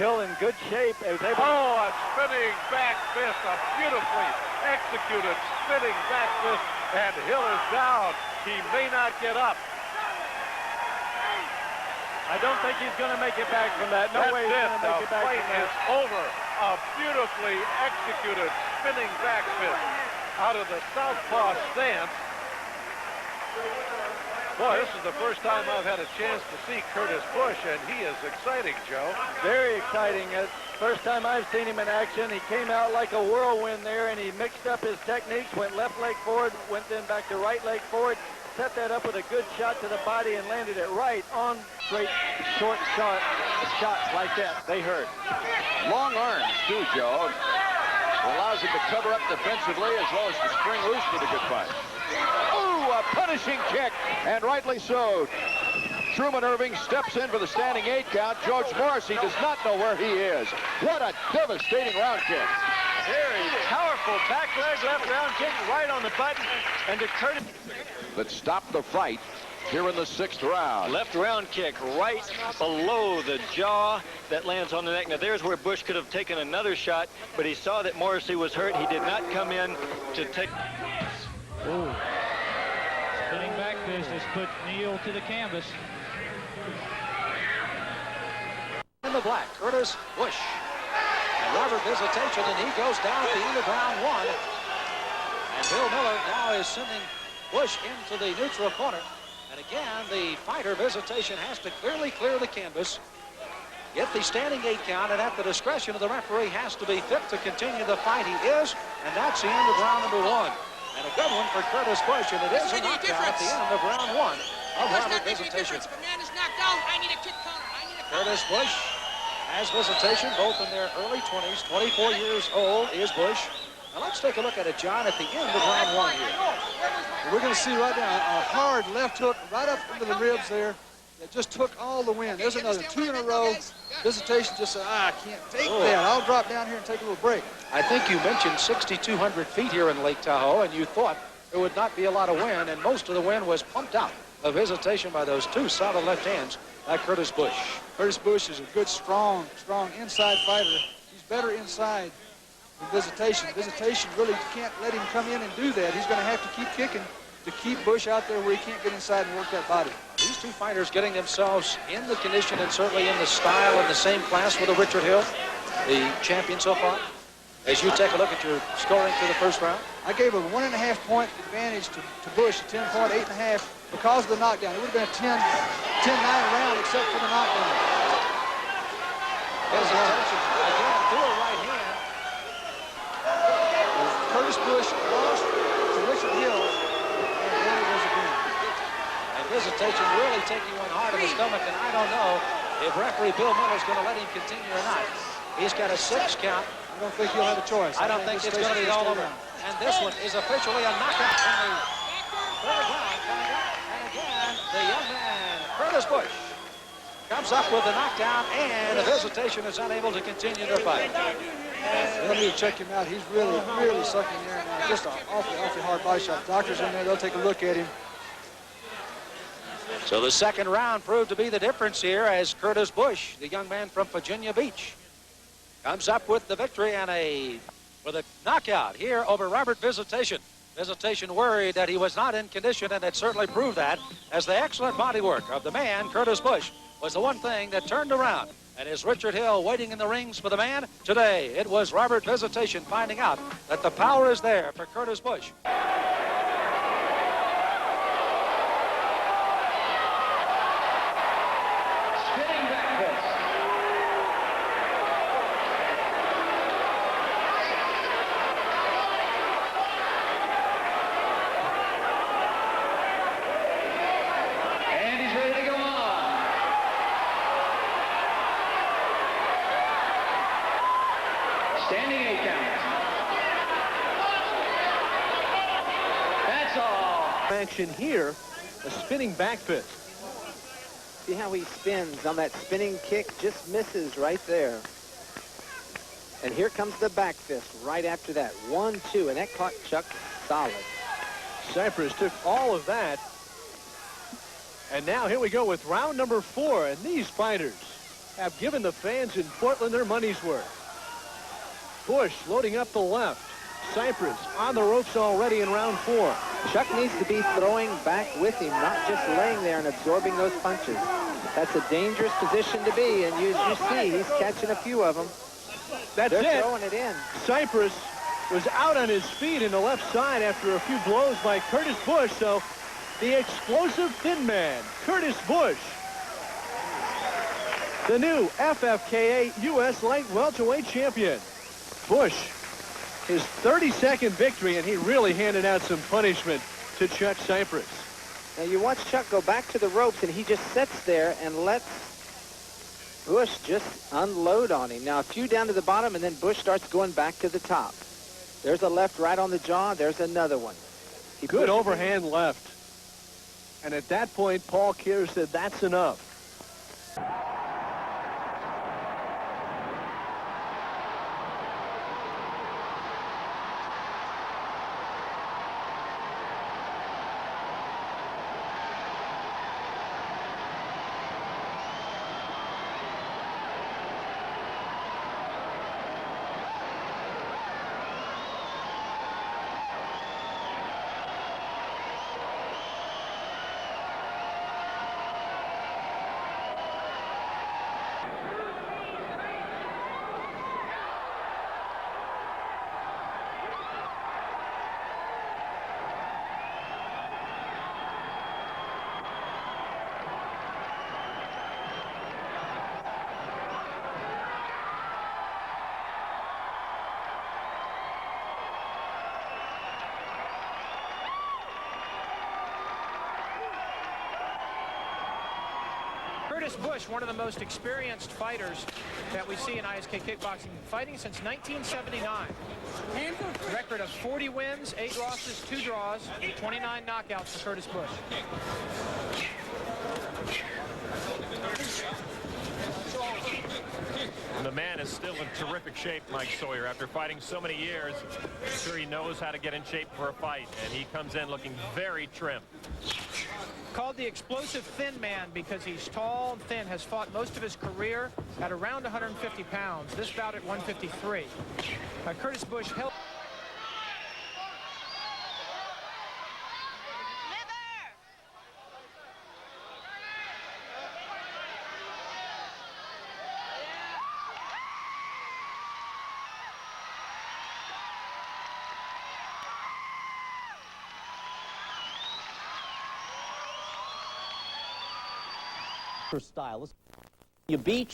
Hill in good shape. Oh, a spinning back fist, a beautifully executed spinning back fist, and Hill is down. He may not get up. I don't think he's going to make it back from that. No way he's going to make it back from that. The fight is over. A beautifully executed spinning back fist out of the southpaw stance. Boy, this is the first time I've had a chance to see Curtis Bush, and he is exciting, Joe. Very exciting. First time I've seen him in action. He came out like a whirlwind there, and he mixed up his techniques, went left leg forward, went then back to right leg forward, set that up with a good shot to the body and landed it right on straight, short shots like that. They hurt. Long arms, too, Joe. Allows him to cover up defensively as well as to spring loose with a good punch. Ooh, a punishing kick, and rightly so. Truman Irving steps in for the standing 8 count. George Morrissey does not know where he is. What a devastating round kick. Very powerful back leg left round kick right on the button, and to Curtis. That stopped the fight here in the 6th round. Left round kick right below the jaw that lands on the neck. Now there's where Bush could have taken another shot, but he saw that Morrissey was hurt. He did not come in to take. Ooh. Spinning back fist has put Neal to the canvas. In the black, Curtis Bush. And Robert Visitation, and he goes down at the end of round 1. And Bill Miller now is sending Bush into the neutral corner. And again, the fighter Visitation has to clearly clear the canvas, get the standing 8 count, and at the discretion of the referee has to be fit to continue the fight. He is, and that's the end of round number 1. And a good one for Curtis Bush, and it is a knockdown at the end of round 1 of Robert Visitation. If a man is knocked out, I need a kick counter. Curtis Bush has Visitation, both in their early 20s. 24 years old is Bush. Now let's take a look at it, John, at the end of round 1 here. We're going to see right now a hard left hook right up into the ribs there that just took all the wind. There's another 2 in a row. Visitation just said, I can't take that. I'll drop down here and take a little break. I think you mentioned 6,200 feet here in Lake Tahoe, and you thought there would not be a lot of wind, and most of the wind was pumped out of Visitation by those 2 solid left hands by Curtis Bush. Curtis Bush is a good, strong inside fighter. He's better inside than Visitation. Visitation really can't let him come in and do that. He's going to have to keep kicking to keep Bush out there where he can't get inside and work that body. These 2 fighters getting themselves in the condition and certainly in the style in the same class with a Richard Hill, the champion so far. As you take a look at your scoring through the first round. I gave a 1.5 point advantage to Bush, a 10 point, 8.5 because of the knockdown. It would have been a 10-9 round except for the knockdown. Visitation again through a right hand. Curtis Bush lost to Richard Hill, and then it was again. And Visitation really taking one hard in the stomach, and I don't know if referee Bill Miller's going to let him continue or not. He's got a 6 count. I don't think he'll have a choice. I don't think it's going to be all over. And this one is officially a knockout in the 3rd round coming up. And again, the young man, Curtis Bush, comes up with the knockdown, and the Visitation is unable to continue their fight. Let me check him out. He's really sucking there now. Just an awfully hard body shot. Doctors in there, they'll take a look at him. So the 2nd round proved to be the difference here as Curtis Bush, the young man from Virginia Beach, comes up with the victory and with a knockout here over Robert Visitation. Visitation worried that he was not in condition, and it certainly proved that, as the excellent body work of the man, Curtis Bush, was the one thing that turned around. And is Richard Hill waiting in the rings for the man? Today, it was Robert Visitation finding out that the power is there for Curtis Bush. Standing 8 count. That's all. Action here, a spinning back fist. See how he spins on that spinning kick, just misses right there. And here comes the back fist right after that. 1-2, and that caught Chuck solid. Cypress took all of that. And now here we go with round number 4, and these fighters have given the fans in Portland their money's worth. Bush loading up the left. Cypress on the ropes already in round 4. Chuck needs to be throwing back with him, not just laying there and absorbing those punches. That's a dangerous position to be, and you see he's catching a few of them. That's They're it. throwing it in. Cypress was out on his feet in the left side after a few blows by Curtis Bush, so the explosive thin man, Curtis Bush, the new FFKA U.S. Light Welterweight champion. Bush, his 32nd victory, and he really handed out some punishment to Chuck Cypress. Now you watch Chuck go back to the ropes, and he just sits there and lets Bush just unload on him. Now a few down to the bottom, and then Bush starts going back to the top. There's a left right on the jaw. There's another one. Good overhand left. And at that point, Paul Keir said, that's enough. Curtis Bush, one of the most experienced fighters that we see in ISK kickboxing, fighting since 1979. Record of 40 wins, 8 losses, 2 draws, 29 knockouts for Curtis Bush. And the man is still in terrific shape, Mike Sawyer. After fighting so many years, I'm sure he knows how to get in shape for a fight, and he comes in looking very trim. Called the explosive thin man because he's tall and thin, has fought most of his career at around 150 pounds. This bout at 153. Curtis Bush held. Style. You beach